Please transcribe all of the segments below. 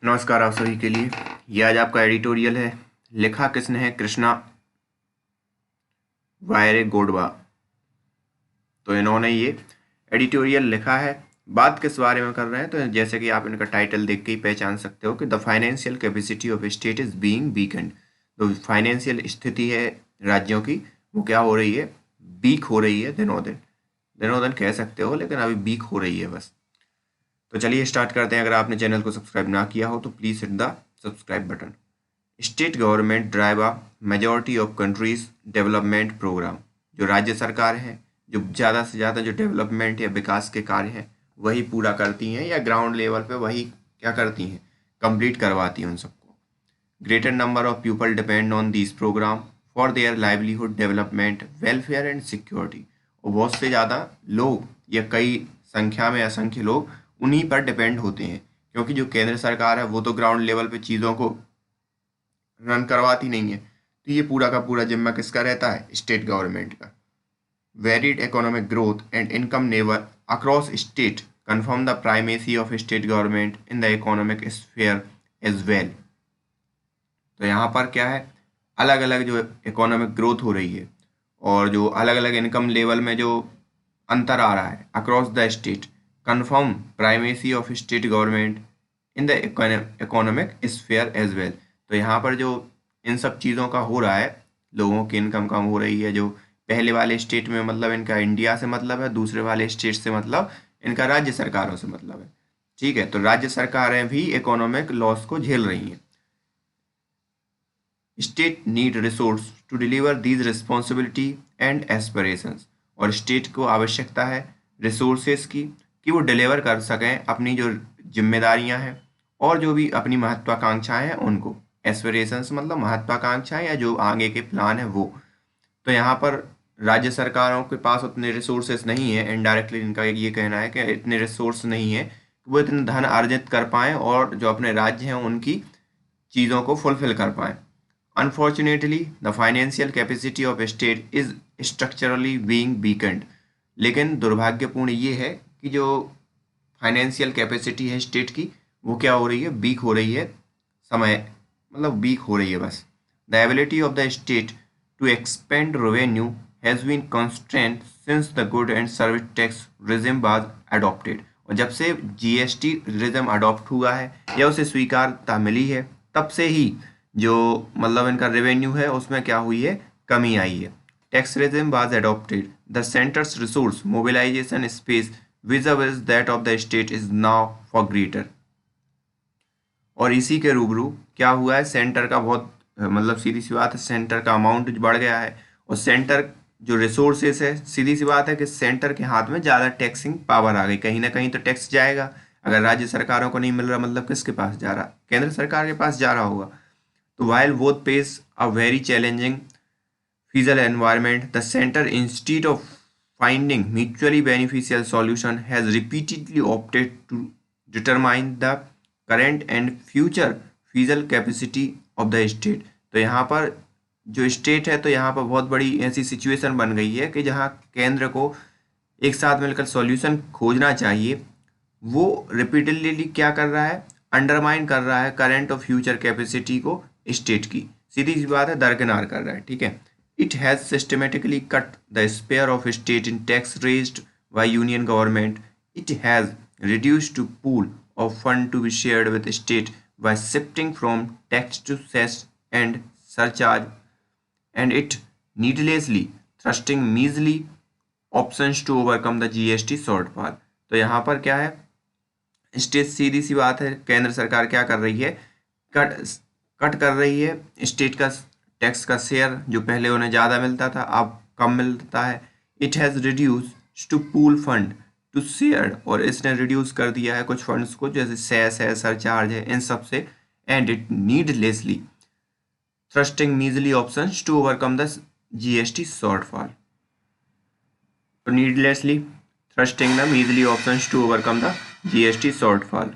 नमस्कार आप सभी के लिए। ये आज आपका एडिटोरियल है। लिखा किसने है? कृष्णा वायरे गोडवा। तो इन्होंने ये एडिटोरियल लिखा है। बात किस बारे में कर रहे हैं? तो जैसे कि आप इनका टाइटल देख के ही पहचान सकते हो कि the financial capacity of state is being weekend. तो फाइनेंशियल स्थिति है राज्यों की, वो क्या हो रही है? वीक हो रही है। दिनों दिन कह सकते हो, लेकिन अभी वीक हो रही है बस। तो चलिए स्टार्ट करते हैं। अगर आपने चैनल को सब्सक्राइब ना किया हो तो please hit the subscribe button. State government drive a majority of countries development program. जो राज्य सरकार है, जो ज़्यादा से ज़्यादा जो डेवलपमेंट या विकास के कार्य हैं वही पूरा करती हैं, या ग्राउंड लेवल पे वही क्या करती हैं, कंप्लीट करवाती हैं उन सबको। Greater number of people depend on this program for their livelihood development welfare and security. और बहुत से ज़्यादा लोग या कई संख्या में असंख्य लोग उन्हीं पर डिपेंड होते हैं, क्योंकि जो केंद्र सरकार है वो तो ग्राउंड लेवल पे चीज़ों को रन करवाती नहीं है। तो ये पूरा का पूरा जिम्मा किसका रहता है? स्टेट गवर्नमेंट का। Varied economic growth and income never across state confirm the primacy of state government in the economic sphere as well। तो यहाँ पर क्या है, अलग अलग जो इकोनॉमिक ग्रोथ हो रही है और जो अलग अलग इनकम लेवल में जो अंतर आ रहा है across the state, confirm primacy of state government in the economic sphere as well. तो यहाँ पर जो इन सब चीज़ों का हो रहा है, लोगों की इनकम कम हो रही है। जो पहले वाले स्टेट में मतलब इनका इंडिया से मतलब है, दूसरे वाले स्टेट से मतलब इनका राज्य सरकारों से मतलब है। ठीक है, तो राज्य सरकारें भी इकोनॉमिक लॉस को झेल रही हैं। State need resource to deliver these responsibility and aspirations. और स्टेट को आवश्यकता है रिसोर्सेज की, कि वो डिलीवर कर सकें अपनी जो जिम्मेदारियां हैं और जो भी अपनी महत्वाकांक्षाएं हैं उनको। एस्पिरेशंस मतलब महत्वाकांक्षाएं या जो आगे के प्लान है वो। तो यहाँ पर राज्य सरकारों के पास उतने रिसोर्सेज नहीं है। इनडायरेक्टली इनका ये कहना है कि इतने रिसोर्स नहीं है कि वो इतने धन अर्जित कर पाएँ और जो अपने राज्य हैं उनकी चीज़ों को फुलफिल कर पाएँ। Unfortunately, the financial capacity of state is structurally being weakened। लेकिन दुर्भाग्यपूर्ण ये है कि जो फाइनेंशियल कैपेसिटी है स्टेट की वो क्या हो रही है? वीक हो रही है। समय मतलब वीक हो रही है बस। The ability of the state to expand revenue has been constant since the good and service tax regime was adopted. और जब से जीएसटी रिजिम अडॉप्ट हुआ है या उसे स्वीकारता मिली है, तब से ही जो मतलब इनका रेवेन्यू है उसमें क्या हुई है? कमी आई है। Tax regime was adopted, the centre's resource mobilisation space visible that of the state is now far greater. और इसी के रूबरू क्या हुआ है? सेंटर का बहुत मतलब सीधी सी बात है, सेंटर का अमाउंट बढ़ गया है और सेंटर जो रिसोर्सेस है, सीधी सी बात है कि सेंटर के हाथ में ज़्यादा टैक्सिंग पावर आ गई। कहीं ना कहीं तो टैक्स जाएगा। अगर राज्य सरकारों को नहीं मिल रहा मतलब किसके पास जा रहा? केंद्र सरकार के पास जा रहा होगा। तो while both face a very challenging fiscal environment, the center, instead of finding mutually beneficial solution, has repeatedly opted to determine the current and future fiscal capacity of the state। तो यहाँ पर जो स्टेट है, तो यहाँ पर बहुत बड़ी ऐसी सिचुएशन बन गई है कि जहाँ केंद्र को एक साथ मिलकर सॉल्यूशन खोजना चाहिए, वो रिपीटेडली क्या कर रहा है? अंडरमाइन कर रहा है करंट और फ्यूचर कैपेसिटी को स्टेट की। सीधी सी बात है, दरकिनार कर रहा है। ठीक है, it has systematically cut the sphere of state in tax raised by union government. It has reduced to pool of fund to be shared with state by shifting from tax to cess and surcharge, and it needlessly thrusting measly options to overcome the GST shortfall। तो यहाँ पर क्या है? State सीधी सी बात है, केंद्र सरकार क्या कर रही है? कट कट कर रही है स्टेट का टैक्स का शेयर। जो पहले उन्हें ज़्यादा मिलता था अब कम मिलता है। It has reduce to pool fund to share, और इसने रिड्यूस कर दिया है कुछ फंड्स को, जैसे सेस है, सरचार्ज है, इन सब से। And it needlessly thrusting measly options to overcome the GST shortfall. तो needlessly thrusting the measly options to overcome the GST shortfall.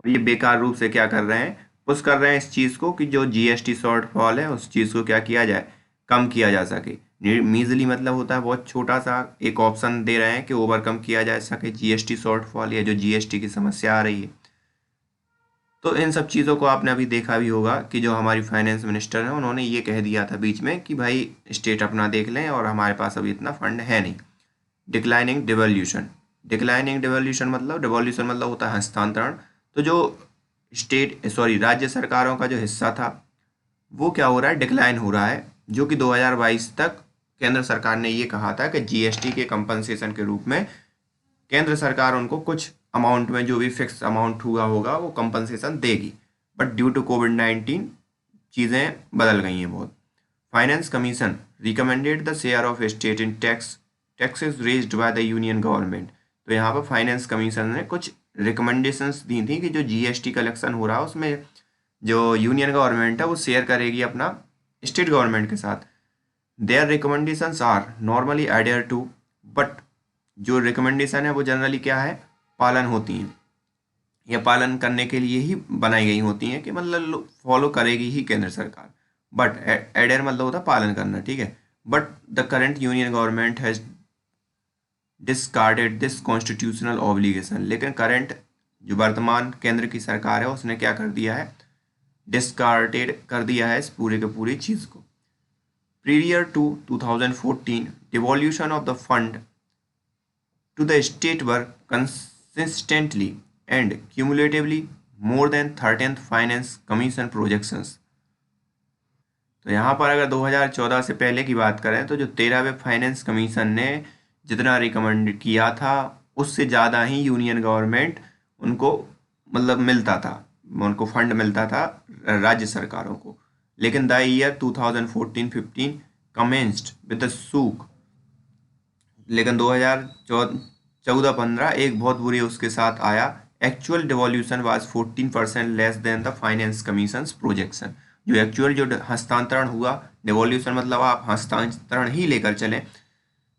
ये बेकार रूप से क्या कर रहे हैं? पुश कर रहे हैं इस चीज़ को कि जो जीएसटी शॉर्टफॉल है उस चीज़ को क्या किया जाए? कम किया जा सके। मीजली मतलब होता है बहुत छोटा सा एक ऑप्शन दे रहे हैं कि ओवरकम किया जा सके जीएसटी शॉर्टफॉल या जो जीएसटी की समस्या आ रही है। तो इन सब चीज़ों को आपने अभी देखा भी होगा कि जो हमारी फाइनेंस मिनिस्टर हैं उन्होंने ये कह दिया था बीच में कि भाई स्टेट अपना देख लें और हमारे पास अभी इतना फंड है नहीं। डिक्लाइनिंग डिवोल्यूशन, डिक्लाइनिंग डिवोल्यूशन मतलब होता है हस्तांतरण। तो जो राज्य सरकारों का जो हिस्सा था वो क्या हो रहा है, डिक्लाइन हो रहा है, जो कि 2022 तक केंद्र सरकार ने ये कहा था कि जीएसटी के कंपनसेशन के रूप में केंद्र सरकार उनको कुछ अमाउंट में जो भी फिक्स अमाउंट हुआ होगा वो कंपनसेशन देगी। बट ड्यू टू कोविड-19 चीज़ें बदल गई हैं बहुत। Finance commission recommended the share of state in taxes raised bye the union government. तो यहाँ पर फाइनेंस कमीशन ने कुछ रिकमेंडेशंस दी थी कि जो जीएसटी कलेक्शन हो रहा है उसमें जो यूनियन गवर्नमेंट है वो शेयर करेगी अपना स्टेट गवर्नमेंट के साथ। Their recommendations are normally adhere to, but जो रिकमेंडेशन है वो जनरली क्या है, पालन होती हैं या पालन करने के लिए ही बनाई गई होती हैं कि मतलब फॉलो करेगी ही केंद्र सरकार। बट एडेयर मतलब होता है पालन करना, ठीक है। But the current union government has discarded this constitutional obligation. लेकिन करंट जो वर्तमान केंद्र की सरकार है उसने क्या कर दिया है, डिस्कार्डेड कर दिया है इस पूरे के पूरी चीज़ को। Prior to 2014 devolution of the fund to the state were consistently and cumulatively more than 13th Finance Commission projections। तो यहाँ पर अगर 2014 से पहले की बात करें तो जो 13वें फाइनेंस कमीशन ने जितना रिकमेंड किया था उससे ज़्यादा ही यूनियन गवर्नमेंट उनको मतलब मिलता था, उनको फंड मिलता था राज्य सरकारों को। लेकिन the year 2014-15 commenced with the सूख। लेकिन 2014-15 एक बहुत बुरी उसके साथ आया। Actual devolution was 14% less than the finance commission projection. जो एक्चुअल जो हस्तांतरण हुआ, डिवोल्यूशन मतलब आप हस्तांतरण ही लेकर चलें,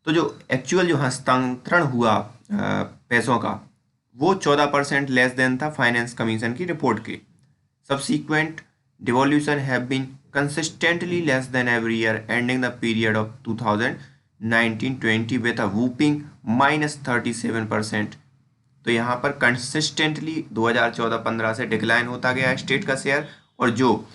तो जो एक्चुअल जो हस्तांतरण हुआ पैसों का वो 14% लेस देन था फाइनेंस कमीशन की रिपोर्ट के। Subsequent devolution have been consistently less than every year, ending the period of 2019-20 with a whopping -37%। तो यहाँ पर कंसिस्टेंटली 2014-15 से डिक्लाइन होता गया स्टेट का शेयर, और जो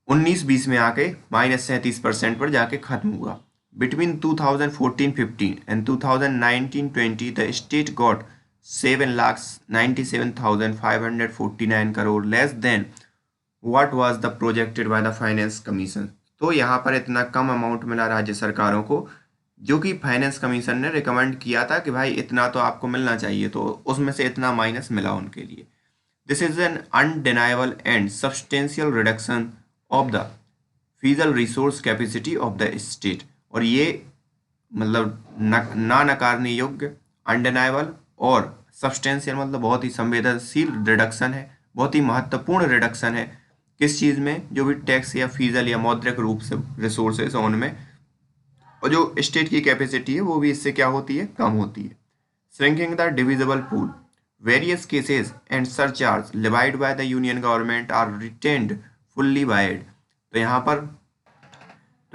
19-20 में आके -37% पर जाके खत्म हुआ। Between 2014-15 and 2019-20 the state got 7,97,549 crore less than what was the projected by the finance commission. तो यहाँ पर इतना कम अमाउंट मिला राज्य सरकारों को जो कि फाइनेंस कमीशन ने रिकमेंड किया था कि भाई इतना तो आपको मिलना चाहिए, तो उसमें से इतना माइनस मिला उनके लिए। This is an undeniable and substantial reduction of the fiscal resource capacity of the state. और ये मतलब ना नकारने योग्य, अनडिनाइबल और सब्सटेंशियल मतलब बहुत ही संवेदनशील रिडक्शन है, बहुत ही महत्वपूर्ण रिडक्शन है। किस चीज़ में, जो भी टैक्स या फीजल या मौद्रिक रूप से रिसोर्सेज हैं उनमें, और जो स्टेट की कैपेसिटी है वो भी इससे क्या होती है, कम होती है। Shrinking the divisible pool, various cesses and surcharge levied by the union government are retained fully bide. तो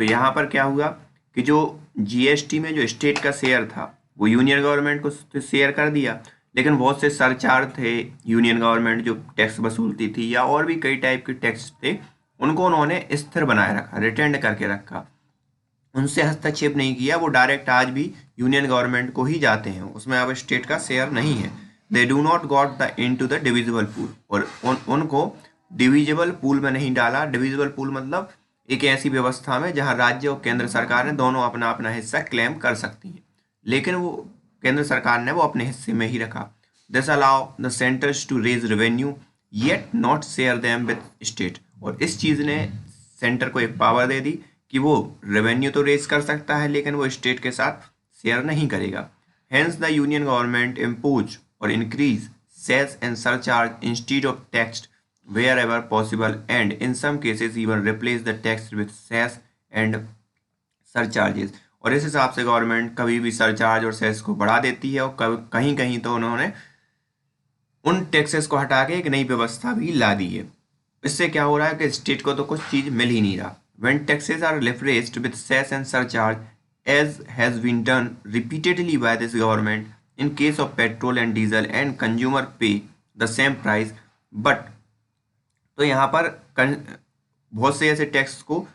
यहाँ पर क्या हुआ कि जो जीएसटी में जो स्टेट का शेयर था वो यूनियन गवर्नमेंट को शेयर कर दिया, लेकिन बहुत से सरचार्ज थे यूनियन गवर्नमेंट जो टैक्स वसूलती थी या और भी कई टाइप के टैक्स थे, उनको उन्होंने स्थिर बनाए रखा, रिटेंड करके रखा, उनसे हस्तक्षेप नहीं किया। वो डायरेक्ट आज भी यूनियन गवर्नमेंट को ही जाते हैं, उसमें अब स्टेट का शेयर नहीं है। They do not got the into the divisible pool, और उनको डिविजिबल पूल में नहीं डाला। डिविजिबल पूल मतलब एक ऐसी व्यवस्था में जहां राज्य और केंद्र सरकार ने दोनों अपना अपना हिस्सा क्लेम कर सकती हैं, लेकिन वो केंद्र सरकार ने वो अपने हिस्से में ही रखा। This allow the centre's to raise revenue yet not share them with state. और इस चीज़ ने सेंटर को एक पावर दे दी कि वो रेवेन्यू तो रेज कर सकता है लेकिन वो स्टेट के साथ शेयर नहीं करेगा। Hence the union government impose और increase cess and surcharge instead of tax wherever possible, and in some cases even replace the tax with cess and surcharges। और इस हिसाब से गवर्नमेंट कभी भी सरचार्ज और सेस को बढ़ा देती है, और कहीं कहीं तो उन्होंने उन टैक्सेस को हटा के एक नई व्यवस्था भी ला दी है। इससे क्या हो रहा है कि स्टेट को तो कुछ चीज़ मिल ही नहीं रहा। when taxes are leveraged with cess and surcharge as has been done repeatedly by this government in case of petrol and diesel, and consumer pay the same price, but तो यहाँ पर बहुत से ऐसे टैक्स को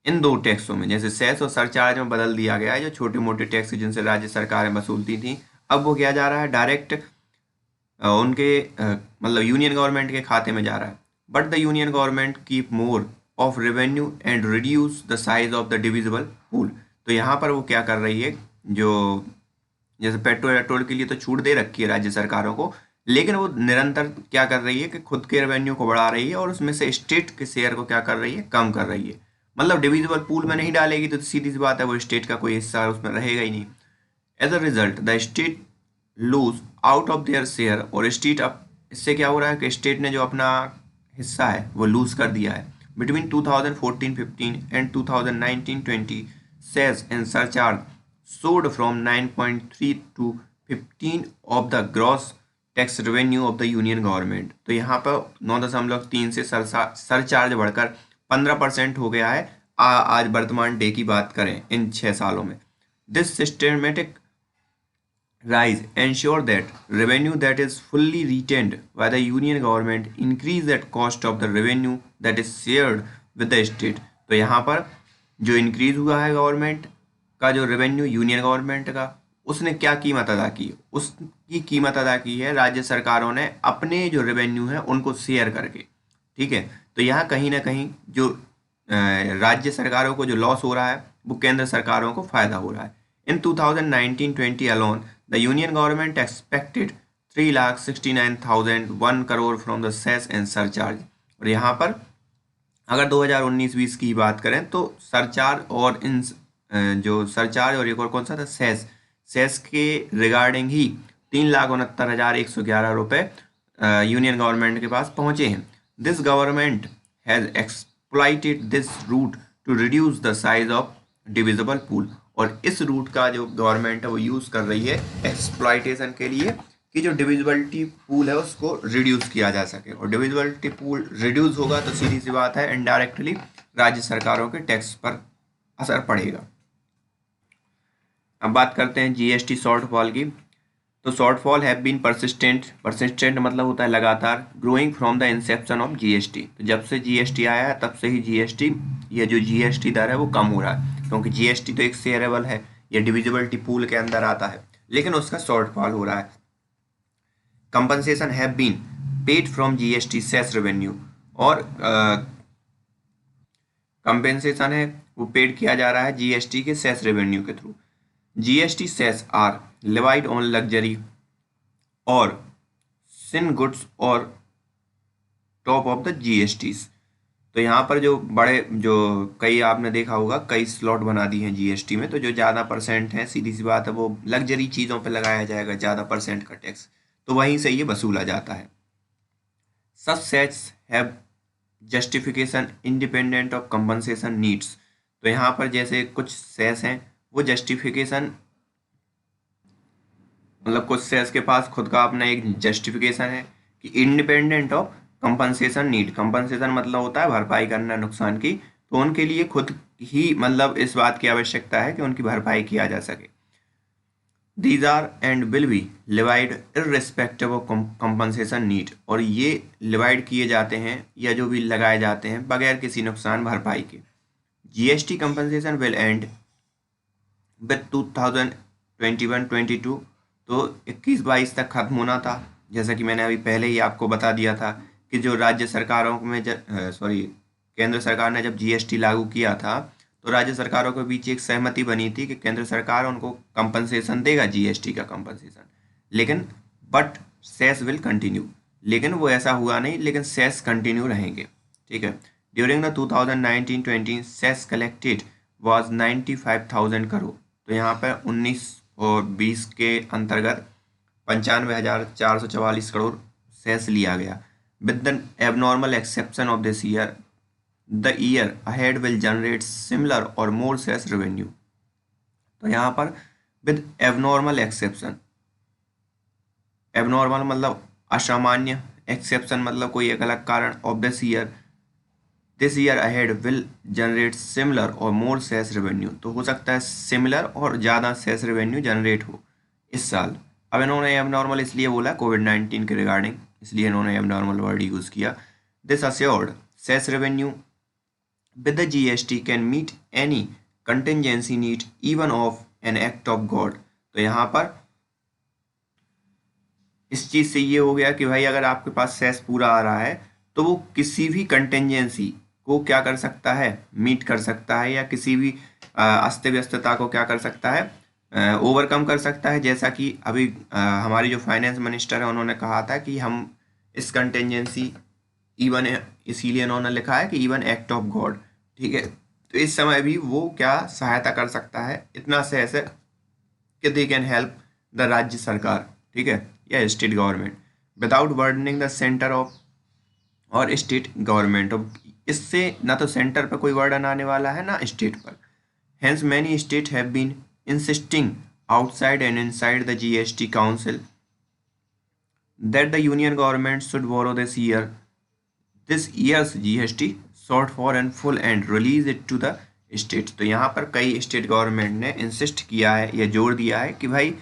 इन दो टैक्सों में, जैसे सेस और सरचार्ज में बदल दिया गया है। जो छोटे मोटे टैक्स जिनसे राज्य सरकारें वसूलती थी, अब वो क्या जा रहा है, डायरेक्ट उनके मतलब यूनियन गवर्नमेंट के खाते में जा रहा है। But the union government keep more of revenue and reduce the size of the divisible pool. तो यहाँ पर वो क्या कर रही है, जो जैसे पेट्रोल के लिए तो छूट दे रखी है राज्य सरकारों को, लेकिन वो निरंतर क्या कर रही है कि खुद के रेवेन्यू को बढ़ा रही है और उसमें से स्टेट के शेयर को क्या कर रही है, कम कर रही है। मतलब डिविजिबल पूल में नहीं डालेगी तो सीधी सी बात है वो स्टेट का कोई हिस्सा उसमें रहेगा ही नहीं। As a result the state lose out of their share, और स्टेट अब इससे क्या हो रहा है कि स्टेट ने जो अपना हिस्सा है वो लूज कर दिया है। Between 2014-15 and 2019-20 cess and surcharge soared from 9.3 to 15 of the gross tax revenue of the union government. तो यहाँ पर 9.3 से सरचार्ज बढ़कर 15% हो गया है आज वर्तमान डे की बात करें इन 6 सालों में। This systematic rise ensure that revenue that is fully retained by the union government increase that cost of the revenue that is shared with the state। तो यहाँ पर जो इंक्रीज हुआ है गवर्नमेंट का जो रेवेन्यू यूनियन गवर्नमेंट का, उसने क्या कीमत अदा की, उसकी कीमत अदा की है राज्य सरकारों ने अपने जो रेवेन्यू है उनको शेयर करके। ठीक है, तो यहाँ कहीं ना कहीं जो राज्य सरकारों को जो लॉस हो रहा है वो केंद्र सरकारों को फायदा हो रहा है। In 2019-20 alone the union government expected 3,69,001 crore from the cess and surcharge. और यहाँ पर अगर 2019-20 की बात करें तो सरचार्ज और इन जो सरचार्ज और एक और कौन सा था, सेस के रिगार्डिंग ही 3,69,111 रुपये यूनियन गवर्नमेंट के पास पहुंचे हैं। This government has exploited this route to reduce the size of divisible pool. और इस रूट का जो गवर्नमेंट है वो यूज़ कर रही है एक्सप्लॉइटेशन के लिए कि जो डिविजिबिलिटी पूल है उसको रिड्यूस किया जा सके। और डिविजिबिलिटी पूल रिड्यूस होगा तो सीधी सी बात है इनडायरेक्टली राज्य सरकारों के टैक्स पर असर पड़ेगा। अब बात करते हैं जीएसटी शॉर्टफॉल की। तो शॉर्टफॉल हैव बीन परसिस्टेंट मतलब होता है लगातार, growing from the Inception of GST. तो जब से जीएसटी आया है तब से ही जीएसटी, ये जो जीएसटी दर है वो कम हो रहा है, क्योंकि जीएसटी तो एक शेयरेबल है, ये डिविजिबिलिटी पूल के अंदर आता है, लेकिन उसका शॉर्टफॉल हो रहा है। Compensation have been paid from GST cess revenue, और कंपेंसेशन है वो पेड किया जा रहा है जीएसटी के सेस रेवेन्यू के through. GST cess are levied on luxury और सिन गुड्स और टॉप ऑफ द जीएसटीज। तो यहाँ पर जो बड़े जो कई आपने देखा होगा कई स्लॉट बना दी हैं जीएसटी में, तो जो ज़्यादा परसेंट है सीधी सी बात है वो लग्जरी चीज़ों पे लगाया जाएगा ज़्यादा परसेंट का टैक्स, तो वहीं से ये वसूला जाता है। Such sets have justification independent of compensation needs. तो यहाँ पर जैसे कुछ सेस हैं वो जस्टिफिकेशन, मतलब कुछ सेस के पास खुद का अपना एक जस्टिफिकेशन है कि independent of compensation need. Compensation मतलब होता है भरपाई करना नुकसान की, तो उनके लिए खुद ही मतलब इस बात की आवश्यकता है कि उनकी भरपाई किया जा सके। These are and will be levied irrespective of compensation need, और ये लिवाइड किए जाते हैं या जो भी लगाए जाते हैं बगैर किसी नुकसान भरपाई के। GST compensation will and with 2021-22, तो 21-22 तक खत्म होना था। जैसा कि मैंने अभी पहले ही आपको बता दिया था कि जो राज्य सरकारों में केंद्र सरकार ने जब जीएसटी लागू किया था तो राज्य सरकारों के बीच एक सहमति बनी थी कि केंद्र सरकार उनको कंपनसेशन देगा जीएसटी का कंपनसेशन, लेकिन बट सेस विल कंटिन्यू। लेकिन वो ऐसा हुआ नहीं, लेकिन सेस कंटिन्यू रहेंगे। ठीक है, during the 2019-20 cess collected was 95,000 crore. तो यहाँ पर 19 और 20 के अंतर्गत 95,444 करोड़ सेस लिया गया। With the abnormal exception of this year, the year ahead will generate similar और मोर सेस रेवेन्यू। तो यहाँ पर विद एबनॉर्मल एक्सेप्शन, एबनॉर्मल मतलब असामान्य, एक्सेप्शन मतलब कोई एक अलग कारण, of this year ahead will generate similar और मोर सेस रेवेन्यू। तो हो सकता है सिमिलर और ज़्यादा सेस रेवेन्यू जनरेट हो इस साल। अब इन्होंने एबनॉर्मल इसलिए बोला कोविड-19 के रिगार्डिंग, इसलिए इन्होंने एबनॉर्मल वर्ड यूज़ किया। This assured cess revenue with the GST can meet any contingency need even of an act of God। तो यहाँ पर इस चीज़ से ये हो गया कि भाई अगर आपके पास सेस पूरा आ रहा है तो वो किसी भी कंटेंजेंसी को क्या कर सकता है, मीट कर सकता है, या किसी भी अस्त व्यस्तता को क्या कर सकता है, ओवरकम कर सकता है। जैसा कि अभी हमारी जो फाइनेंस मिनिस्टर है उन्होंने कहा था कि हम इस कंटेंजेंसी इवन, इसीलिए उन्होंने लिखा है कि इवन एक्ट ऑफ गॉड, ठीक है। तो इस समय भी वो क्या सहायता कर सकता है, इतना से ऐसे कि दे कैन हेल्प द राज्य सरकार, ठीक है, या state government without burdening the centre of और स्टेट गवर्नमेंट। अब इससे ना तो सेंटर पर कोई बर्डन आने वाला है ना स्टेट पर। Hence many state have been insisting outside and inside the GST council that the union government should borrow this year's GST shortfall and full and release it to the state. तो यहाँ पर कई state government ने insist किया है या जोर दिया है कि भाई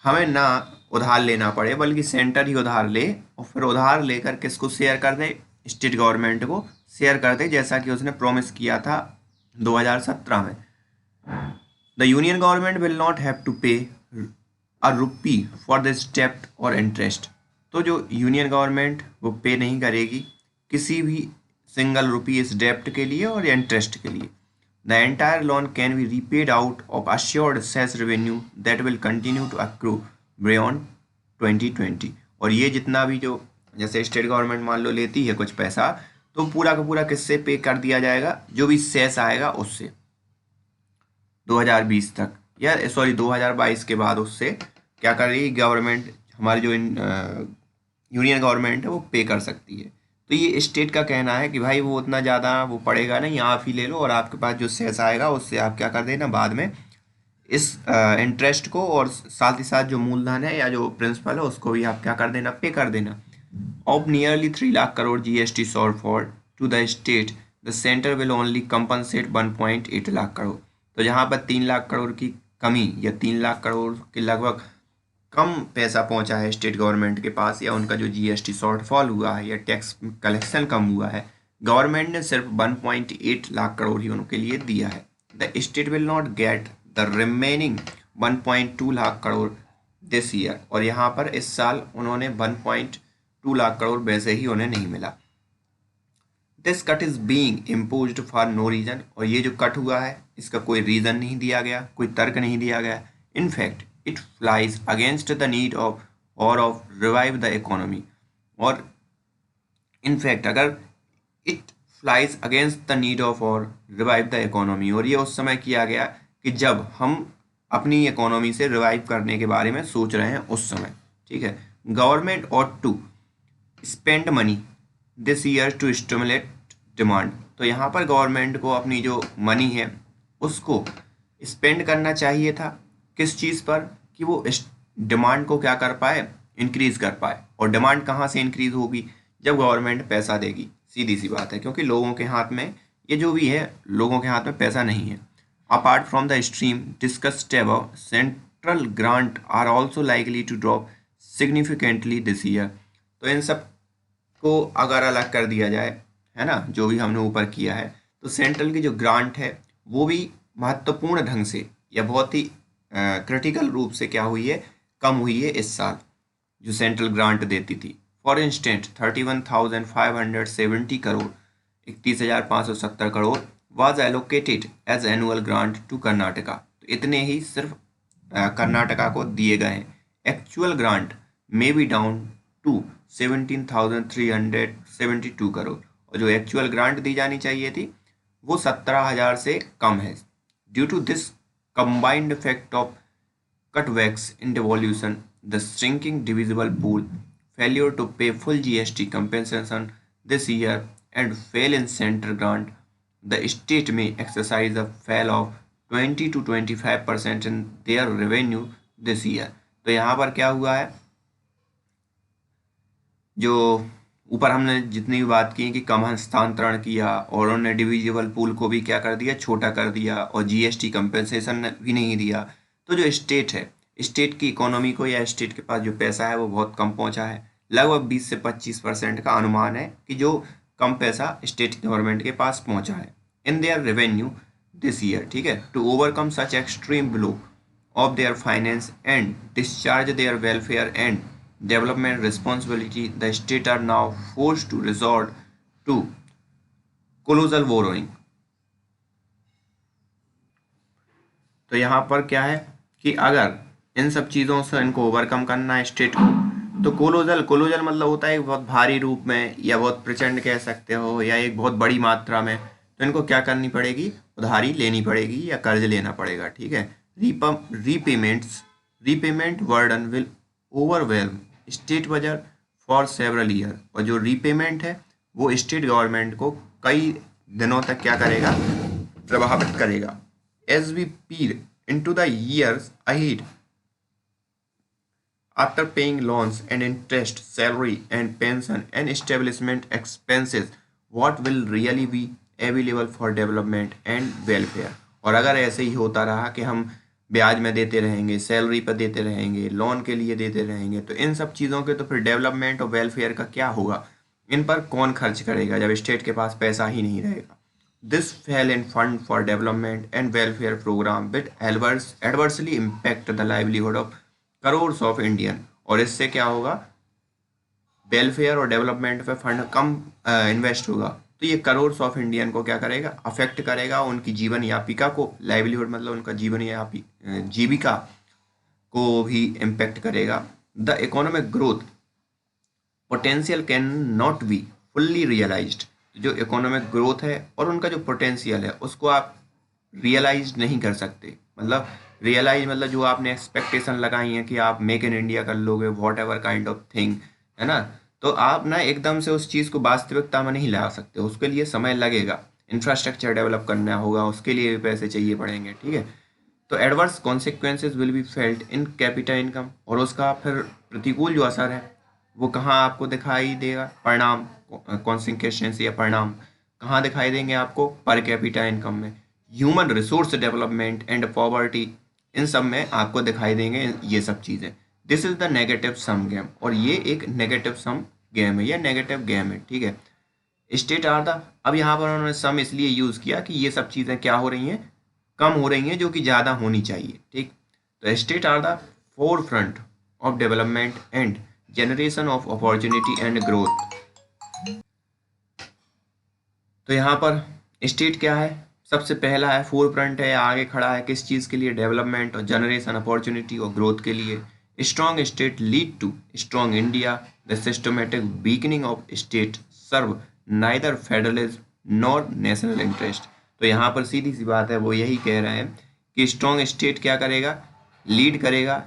हमें ना उधार लेना पड़े बल्कि सेंटर ही उधार ले, और फिर उधार लेकर किसको शेयर कर दे, स्टेट गवर्नमेंट को शेयर कर दे, जैसा कि उसने प्रॉमिस किया था 2017 में। The union government will not have to pay a rupee for this डेब्ट और इंटरेस्ट। तो जो यूनियन गवर्नमेंट वो पे नहीं करेगी किसी भी सिंगल रुपी इस डेब्ट के लिए और इंटरेस्ट के लिए। The entire loan can be repaid out of assured cess revenue that will continue to accrue beyond 2020। और ये जितना भी जो जैसे स्टेट गवर्नमेंट मान लो लेती है कुछ पैसा, तो पूरा का पूरा किससे पे कर दिया जाएगा, जो भी सेस आएगा उससे 2020 तक, या सॉरी 2022 के बाद उससे क्या कर रही है गवर्नमेंट, हमारी जो यूनियन गवर्नमेंट है वो पे कर सकती है। तो ये स्टेट का कहना है कि भाई वो उतना ज़्यादा वो पड़ेगा नहीं, आप ही ले लो और आपके पास जो सेस आएगा उससे आप क्या कर देना बाद में इस इंटरेस्ट को, और साथ ही साथ जो मूलधन है या जो प्रिंसिपल है उसको भी आप क्या कर देना, पे कर देना। Of nearly 3 lakh crore GST shortfall to the state the centre will only compensate 1.8 lakh crore. तो जहाँ पर 3 लाख करोड़ की कमी या 3 लाख करोड़ के लगभग कम पैसा पहुंचा है स्टेट गवर्नमेंट के पास, या उनका जो जीएसटी शॉर्टफॉल हुआ है या टैक्स कलेक्शन कम हुआ है, गवर्नमेंट ने सिर्फ 1.8 लाख करोड़ ही उनके लिए दिया है। The state will not get the remaining 1.2 lakh crore this year. और यहाँ पर इस साल उन्होंने 1.2 लाख करोड़ वैसे ही उन्हें नहीं मिला। This cut is being imposed for no reason. और ये जो कट हुआ है इसका कोई रीजन नहीं दिया गया, कोई तर्क नहीं दिया गया। In fact it flies against the need of or of revive the economy। और इनफैक्ट अगर it flies against the need of or revive the economy, और ये उस समय किया गया कि जब हम अपनी इकोनॉमी से रिवाइव करने के बारे में सोच रहे हैं उस समय, ठीक है। Government ought to spend money this year to stimulate demand। तो यहाँ पर गवर्नमेंट को अपनी जो मनी है उसको स्पेंड करना चाहिए था किस चीज़ पर, कि वो इस डिमांड को क्या कर पाए, इंक्रीज कर पाए। और डिमांड कहाँ से इंक्रीज होगी, जब गवर्नमेंट पैसा देगी, सीधी सी बात है, क्योंकि लोगों के हाथ में ये जो भी है, लोगों के हाथ में पैसा नहीं है। Apart from the stream discussed above, central grant are also likely to drop significantly this year. तो इन सब को अगर अलग कर दिया जाए, है ना, जो भी हमने ऊपर किया है, तो सेंट्रल की जो ग्रांट है वो भी महत्वपूर्ण ढंग से या बहुत ही क्रिटिकल रूप से क्या हुई है, कम हुई है इस साल, जो सेंट्रल ग्रांट देती थी। For instance 31,570 crore 31,570 crore was allocated as annual grant to Karnataka. तो इतने ही सिर्फ कर्नाटका को दिए गए हैं। Actual grant may be down to 17,372 crore, और जो एक्चुअल ग्रांट दी जानी चाहिए थी वो 17,000 से कम है। Due to this combined effect of cutbacks in devolution, the shrinking divisible pool, failure to pay full GST compensation this year, and fail in center grant, the state may exercise a fall of 20 to 25% in their revenue this year। तो यहाँ पर क्या हुआ है, जो ऊपर हमने जितनी भी बात की कि कम हस्तांतरण किया और उन्होंने डिविजिबल पूल को भी क्या कर दिया, छोटा कर दिया, और जीएसटी कंपेंसेशन भी नहीं दिया। तो जो स्टेट है, स्टेट की इकोनॉमी को या स्टेट के पास जो पैसा है वो बहुत कम पहुंचा है। लगभग 20 से 25% का अनुमान है कि जो कम पैसा स्टेट गवर्नमेंट के पास पहुंचा है in their revenue this year, ठीक है, to overcome such extreme blow of their finance and discharge their welfare and development responsibility, the state are now forced to resort to colossal borrowing. तो यहाँ पर क्या है कि अगर इन सब चीज़ों से इनको ओवरकम करना है स्टेट को, तो कोलोजल कोलोजल मतलब होता है एक बहुत भारी रूप में या बहुत प्रचंड कह सकते हो या एक बहुत बड़ी मात्रा में, तो इनको क्या करनी पड़ेगी, उधारी लेनी पड़ेगी या कर्ज लेना पड़ेगा, ठीक है। Repayment वर्डन will overwhelm state budget for several year, और जो रीपेमेंट है वो स्टेट गवर्नमेंट को कई दिनों तक क्या करेगा, प्रभावित करेगा। As we peer into the years ahead, after paying loans and interest, salary and pension and establishment expenses, what will really be available for development and welfare? और अगर ऐसे ही होता रहा कि हम ब्याज में देते रहेंगे, सैलरी पर देते रहेंगे, लोन के लिए देते रहेंगे, तो इन सब चीज़ों के तो फिर डेवलपमेंट और वेलफेयर का क्या होगा, इन पर कौन खर्च करेगा जब स्टेट के पास पैसा ही नहीं रहेगा। This fell in fund for development and welfare program which adversely impact the livelihood of crores of Indian, और इससे क्या होगा, वेलफेयर और डेवलपमेंट पे फंड कम इन्वेस्ट होगा, तो ये करोर्स ऑफ इंडियन को क्या करेगा, अफेक्ट करेगा, उनकी जीवन यापिका को, लाइवलीहुड मतलब उनका जीवन जीविका को भी इम्पेक्ट करेगा। The economic growth potential can not be fully realised, जो इकोनॉमिक ग्रोथ है और उनका जो पोटेंशियल है उसको आप रियलाइज नहीं कर सकते। मतलब रियलाइज मतलब जो आपने एक्सपेक्टेशन लगाई है कि आप मेक इन इंडिया कर लोगे, what ever kind of thing, है ना, तो आप ना एकदम से उस चीज़ को वास्तविकता में नहीं ला सकते, उसके लिए समय लगेगा, इंफ्रास्ट्रक्चर डेवलप करना होगा, उसके लिए भी पैसे चाहिए पड़ेंगे, ठीक है। तो adverse consequences will be felt in capita income, और उसका फिर प्रतिकूल जो असर है वो कहाँ आपको दिखाई देगा, परिणाम कॉन्सिक्वेंसेज या परिणाम कहाँ दिखाई देंगे आपको, पर कैपिटा इनकम में, human resource development and poverty, इन सब में आपको दिखाई देंगे ये सब चीज़ें। This is the negative sum game, और ये एक नेगेटिव सम गेम है या नेगेटिव गेम है, ठीक है। स्टेट आर द, अब यहाँ पर उन्होंने सम इसलिए यूज़ किया कि ये सब चीज़ें क्या हो रही हैं, कम हो रही हैं, जो कि ज़्यादा होनी चाहिए, ठीक। तो state are the forefront of development and generation of opportunity and growth. तो यहाँ पर स्टेट क्या है, सबसे पहला है फोर फ्रंट है, आगे खड़ा है किस चीज़ के लिए, डेवलपमेंट और जनरेशन अपॉर्चुनिटी और ग्रोथ के लिए। Strong state lead to strong India, the systematic weakening of state serve neither federalism nor national interest. तो यहाँ पर सीधी सी बात है, वो यही कह रहे हैं कि स्ट्रॉन्ग स्टेट क्या करेगा, लीड करेगा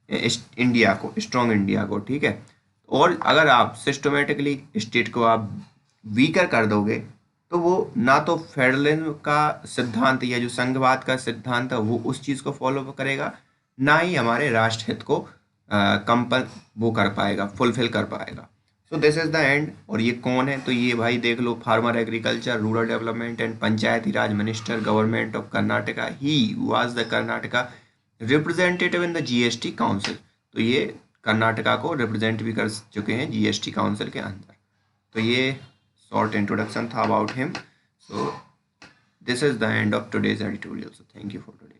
इंडिया को, स्ट्रॉन्ग इंडिया को, ठीक है। और अगर आप सिस्टमेटिकली स्टेट को आप वीकर कर दोगे तो वो ना तो फेडरलिज्म का सिद्धांत या जो संघवाद का सिद्धांत है वो उस चीज़ को फॉलो करेगा, ना ही हमारे राष्ट्रहित को कंपल वो कर पाएगा, फुलफिल कर पाएगा। So this is the end. और ये कौन है, तो ये भाई देख लो, farmer agriculture rural development and Panchayati Raj minister government of Karnataka, he was the Karnataka representative in the GST council. तो ये कर्नाटका को रिप्रेजेंट भी कर चुके हैं जीएसटी काउंसिल के अंदर। तो ये short introduction था about him. So this is the end of today's editorial. So thank you for today.